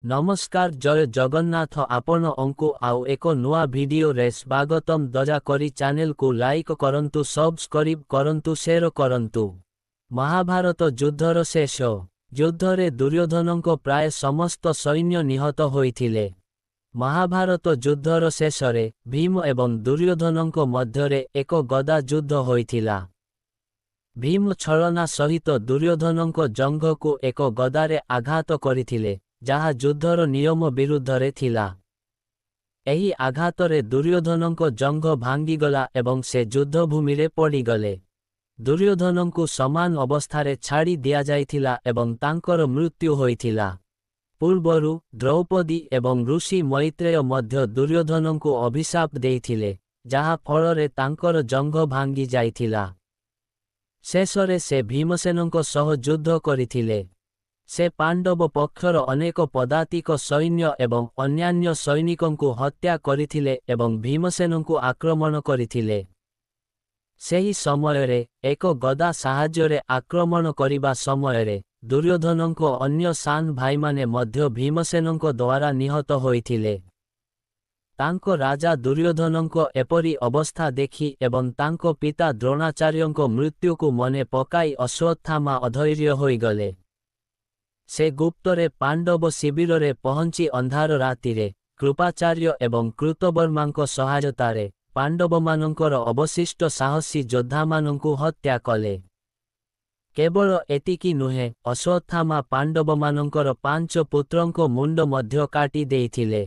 नमस्कार जय जगन्नाथ आपण अंकु आउ एक नुआ वीडियो रे स्वागतम दया करी चैनल को लाइक करंतु सब्सक्राइब करंतु शेयर करंतु। महाभारत युद्धर शेष युद्धरे दुर्योधनଙ୍କ प्राय समस्त सैन्य निहत होइथिले। महाभारत युद्धर शेषरे भीम एवं दुर्योधनଙ୍କ मध्यरे एक गदा युद्ध होइथिला। भीम छलना सहित दुर्योधनଙ୍କ जंघको एक गदारे आघात करिथिले, जहा युद्धर नियम विरुद्धरे थिला। एही आघातरे दुर्योधनଙ୍କ जंघ भांगीगला एवं से युद्धभूमि रे पड़ीगले। दुर्योधनଙ୍କୁ समान अवस्थारे छाड़ी दिया जाइथिला एवं तांकर मृत्यु होइथिला। पूर्वरु द्रौपदी एवं ऋषि मैत्रेय मध्य दुर्योधनଙ୍କୁ अभिशाप देइथिले, जहा फलरे तांकर जंघ भांगी जाइथिला। शेषरे से भीमसेनଙ୍କ सह युद्ध करिथिले। से पांडव पक्षर अनेक पदातिक सैन्य एवं अन्यान्य सैनिकଙ୍କୁ हत्या करिथिले एवं भीमसेनଙ୍କୁ आक्रमण करिथिले। सेही समयरे एक गदा साहाय्यरे आक्रमण करिबा समयरे दुर्योधनଙ୍କ अन्य सान भाईमाने मध्य भीमसेनଙ୍କ द्वारा निहत होइथिले। तांको राजा दुर्योधनଙ୍କ एपरी अवस्था देखि एवं तांको पिता द्रोणाचार्यଙ୍କ मृत्युको मने पकाई अश्वत्थामा अधैर्य होइगले। से गुप्तरे पांडव शिविररे पहुंची अंधार रातिरे कृपाचार्य एवं कृतवर्मांक सहायतारे पांडवमानंकर अवशिष्ट साहसी योद्धामानंकु हत्या कले। केवल एतिकी नुहे, अश्वत्थामा पांडवमानंकर 5 पुत्रंक मुंड मध्य काटी देइथिले।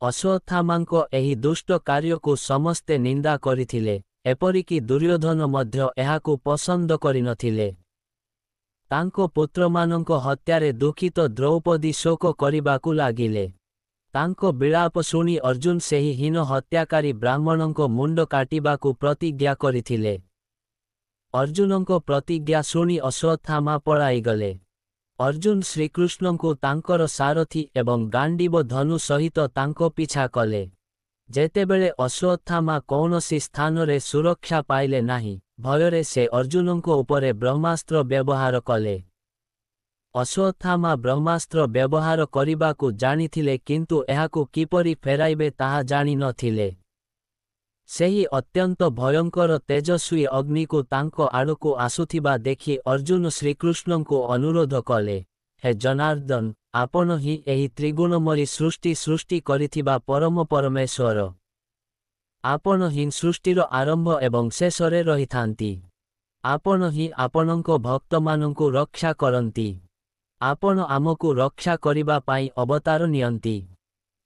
अश्वत्थामांक एही दुष्ट कार्यको समस्ते निंदा करिथिले, एपरिकी दुर्योधन मध्य एहाकु पसंद करिनथिले। तांको पुत्रमानंक हत्यारे दुखित द्रौपदी शोक करिबाकु लागिले। तांको विलाप शुणी अर्जुन सेही हीन हत्याकारी ब्राह्मणंक मुंड काटिबाकु प्रतिज्ञा करिथिले। अर्जुनंक प्रतिज्ञा शुणी अश्वत्थामा पळाइगले। अर्जुन श्रीकृष्णंकु तांकर सारथी एवं गांडीव धनु सहित तांको पिछा कले। जेतेबेले अश्वत्थामा कौनसी स्थानरे सुरक्षा पाइले नाही, भयरे से अर्जुनंको उपरे ब्रह्मास्त्र व्यवहार कले। अश्वत्थामा ब्रह्मास्त्र व्यवहार करिबाकु जानिथिले, किंतु एहाकु किपरि फेराइबे ताहा जानि नथिले। सेही अत्यंत भयंकर तेजस्वी अग्निको तांको आड़कु आसुथिबा देखि अर्जुन श्रीकृष्णंको अनुरोध कले, हे जनार्दन, आपण ही एही त्रिगुणमयी सृष्टि करिथिबा परम परमेश्वर। आपण ही सृष्टिर आरंभ एवं शेषरे रहिथांती। आपण ही आपणंक भक्तमानंकु रक्षा करंती। आपण आमकु रक्षा करिबा पाई अवतार नियंती।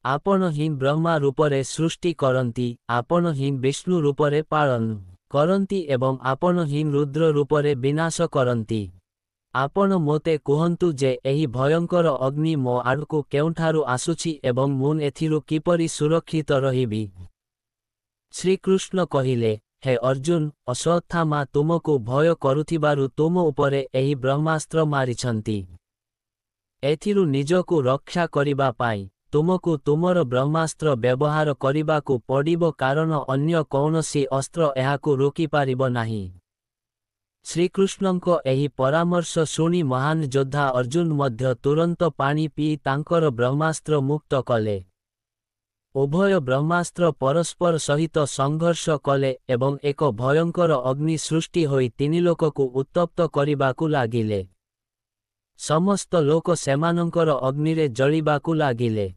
आपण ही ब्रह्मा रूपरे सृष्टि करंती। आपण ही विष्णु रूपरे पालन करंती एवं आपण ही रुद्र रूपरे विनाश करंती। आपण मोते कुहंतु जे एही भयंकर अग्नि मो आड़कु केउंठारु आसुछि एवं मु एथिरु किपरि सुरक्षित रहिबी। श्रीकृष्ण कहिले, हे अर्जुन, अश्वत्थामा तुमको भय करुथिबारु तुम उपरे एही ब्रह्मास्त्र मारिछंती। एथिरु निजको रक्षा करिबा पाई तुमको तुमर ब्रह्मास्त्र व्यवहार करिबाकु पड़िबो, कारण अन्य कौनसी अस्त्र एहाकु रोकी पारिबो नाही। श्रीकृष्णंको एही परामर्श शुणी महान योद्धा अर्जुन मध्य तुरंत पानी पी तांकर ब्रह्मास्त्र मुक्त कले। उभय ब्रह्मास्त्र परस्पर सहित संघर्ष कले एवं एक भयंकर अग्नि सृष्टि होई तीनिलोककु उत्तप्त करिबाकु लागिले। समस्त लोक सेमानंकर अग्निरे जळिबाकु लागिले।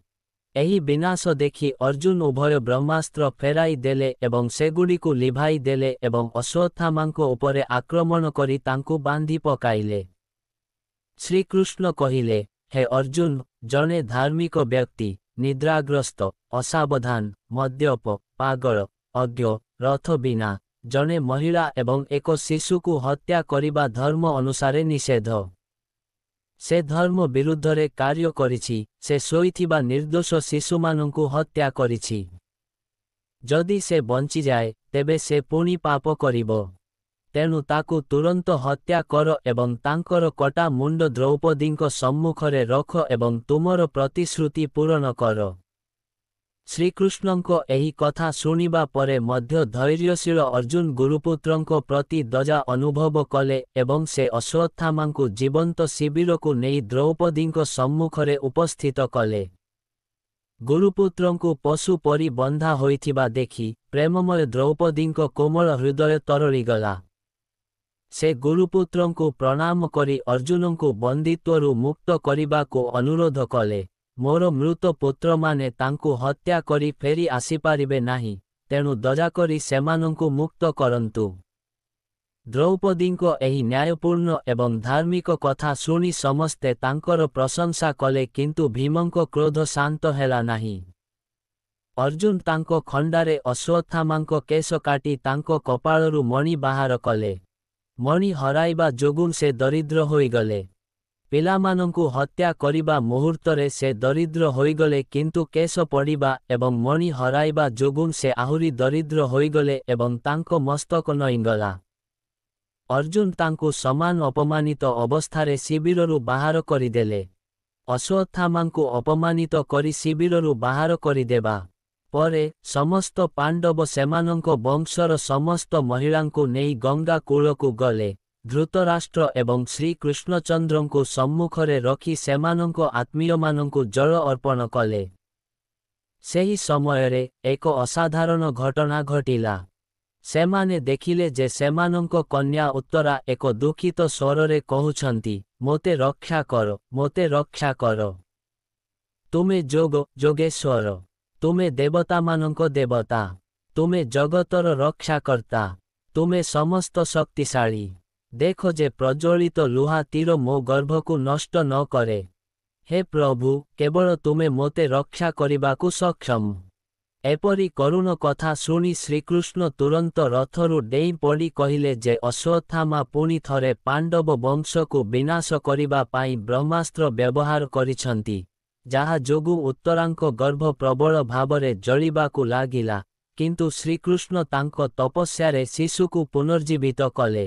एही विनाश देखि अर्जुन उभय ब्रह्मास्त्र फेराई देले एवं सेगुड़िकु लिभाई देले एवं अश्वत्थामांको उपरे आक्रमण करी तांकु बांधी पकाइले। श्रीकृष्ण कहिले, हे अर्जुन, जने धार्मिक व्यक्ति निद्राग्रस्त, असावधान, मद्यप, पागल, अज्ञ, रथ बिना, जने महिला एवं एक शिशुकु हत्या करिबा धर्म अनुसारे निषेध। से धर्म विरुद्धरे कार्य करिछि। से सोइथिबा निर्दोष शिशुमानंकु हत्या करिछि। जदि से बंची जाए तेबे से पुणी पाप करिबो। तेणु ताकु तुरंत हत्या कर एवं तांकर कटा मुंड द्रौपदींक सम्मुखरे रख एवं तुमर प्रतिश्रुति पूरण कर। ଶ୍ରୀକୃଷ୍ଣଙ୍କ ଏହି କଥା ଶୁଣିବା ପରେ ମଧ୍ୟ ଧୈର୍ଯ୍ୟଶୀଳ ଅର୍ଜୁନ ଗୁରୁପୁତ୍ରଙ୍କ ପ୍ରତି ଦୟା ଅନୁଭବ କଲେ ଏବଂ ସେ ଅଶ୍ୱତ୍ଥାମାଙ୍କୁ ଜୀବନ୍ତ ଶିବିରକୁ ନେଇ ଦ୍ରୌପଦୀଙ୍କ ସମ୍ମୁଖରେ ଉପସ୍ଥିତ କଲେ। ଗୁରୁପୁତ୍ରଙ୍କୁ ପଶୁ ପରି ବନ୍ଧା ହୋଇଥିବା ଦେଖି ପ୍ରେମମୟ ଦ୍ରୌପଦୀଙ୍କ କୋମଳ ହୃଦୟ ତରଳିଗଲା। ସେ ଗୁରୁପୁତ୍ରଙ୍କୁ ପ୍ରଣାମ କରି ଅର୍ଜୁନଙ୍କୁ ବନ୍ଦିତ୍ୱରୁ ମୁକ୍ତ କରିବାକୁ ଅନୁରୋଧ କଲେ। ମୋର ମୃତ ପୁତ୍ରମାନେ ତାଙ୍କୁ ହତ୍ୟା କରି ଫେରି ଆସିପାରିବେ ନାହିଁ, ତେଣୁ ଦୟାକରି ସେମାନଙ୍କୁ ମୁକ୍ତ କରନ୍ତୁ। ଦ୍ରୌପଦୀଙ୍କ ଏହି ନ୍ୟାୟପୂର୍ଣ୍ଣ ଏବଂ ଧାର୍ମିକ କଥା ଶୁଣି ସମସ୍ତେ ତାଙ୍କର ପ୍ରଶଂସା କଲେ କିନ୍ତୁ ଭୀମଙ୍କ କ୍ରୋଧ ଶାନ୍ତ ହେଲା ନାହିଁ। ଅର୍ଜୁନ ତାଙ୍କ ଖଣ୍ଡାରେ ଅଶ୍ୱତ୍ଥାମାଙ୍କ କେଶ କାଟି ତାଙ୍କ କପାଳରୁ ମଣି ବାହାର କଲେ। ମଣି ହରାଇବା ଯୋଗୁଁ ସେ ଦରିଦ୍ର ହୋଇଗଲେ। ପିଲାମାନଙ୍କୁ ହତ୍ୟା କରିବା ମୁହୂର୍ତ୍ତରେ ସେ ଦରିଦ୍ର ହୋଇଗଲେ କିନ୍ତୁ କେଶ ପଡ଼ିବା ଏବଂ ମଣି ହରାଇବା ଯୋଗୁଁ ସେ ଆହୁରି ଦରିଦ୍ର ହୋଇଗଲେ ଏବଂ ତାଙ୍କ ମସ୍ତକ ନଇଁଗଲା। ଅର୍ଜୁନ ତାଙ୍କୁ ସମାନ ଅପମାନିତ ଅବସ୍ଥାରେ ଶିବିରରୁ ବାହାର କରିଦେଲେ। ଅଶ୍ୱତ୍ଥାମାଙ୍କୁ ଅପମାନିତ କରି ଶିବିରରୁ ବାହାର କରିଦେବା ପରେ ସମସ୍ତ ପାଣ୍ଡବ ସେମାନଙ୍କ ବଂଶର ସମସ୍ତ ମହିଳାଙ୍କୁ ନେଇ ଗଙ୍ଗା କୂଳକୁ ଗଲେ। ଧୃତରାଷ୍ଟ୍ର ଏବଂ ଶ୍ରୀକୃଷ୍ଣଚନ୍ଦ୍ରଙ୍କୁ ସମ୍ମୁଖରେ ରଖି ସେମାନଙ୍କ ଆତ୍ମୀୟମାନଙ୍କୁ ଜଳ ଅର୍ପଣ କଲେ। ସେହି ସମୟରେ ଏକ ଅସାଧାରଣ ଘଟଣା ଘଟିଲା। ସେମାନେ ଦେଖିଲେ ଯେ ସେମାନଙ୍କ କନ୍ୟା ଉତ୍ତରା ଏକ ଦୁଃଖିତ ସ୍ୱରରେ କହୁଛନ୍ତି, ମୋତେ ରକ୍ଷା କର, ମୋତେ ରକ୍ଷା କର। ତୁମେ ଯୋଗେଶ୍ୱର, ତୁମେ ଦେବତାମାନଙ୍କ ଦେବତା, ତୁମେ ଜଗତର ରକ୍ଷାକର୍ତ୍ତା, ତୁମେ ସମସ୍ତ ଶକ୍ତିଶାଳୀ। ଦେଖ ଯେ ପ୍ରଜ୍ୱଳିତ ଲୁହା ତୀର ମୋ ଗର୍ଭକୁ ନଷ୍ଟ ନ କରେ। ହେ ପ୍ରଭୁ, କେବଳ ତୁମେ ମୋତେ ରକ୍ଷା କରିବାକୁ ସକ୍ଷମ। ଏପରି କରୁଣ କଥା ଶୁଣି ଶ୍ରୀକୃଷ୍ଣ ତୁରନ୍ତ ରଥରୁ ଡେଇଁ ପଡ଼ି କହିଲେ ଯେ ଅଶ୍ୱତ୍ଥାମା ପୁଣି ଥରେ ପାଣ୍ଡବ ବଂଶକୁ ବିନାଶ କରିବା ପାଇଁ ବ୍ରହ୍ମାସ୍ତ୍ର ବ୍ୟବହାର କରିଛନ୍ତି, ଯାହା ଯୋଗୁଁ ଉତ୍ତରାଙ୍କ ଗର୍ଭ ପ୍ରବଳ ଭାବରେ ଜଳିବାକୁ ଲାଗିଲା, କିନ୍ତୁ ଶ୍ରୀକୃଷ୍ଣ ତାଙ୍କ ତପସ୍ୟାରେ ଶିଶୁକୁ ପୁନର୍ଜୀବିତ କଲେ।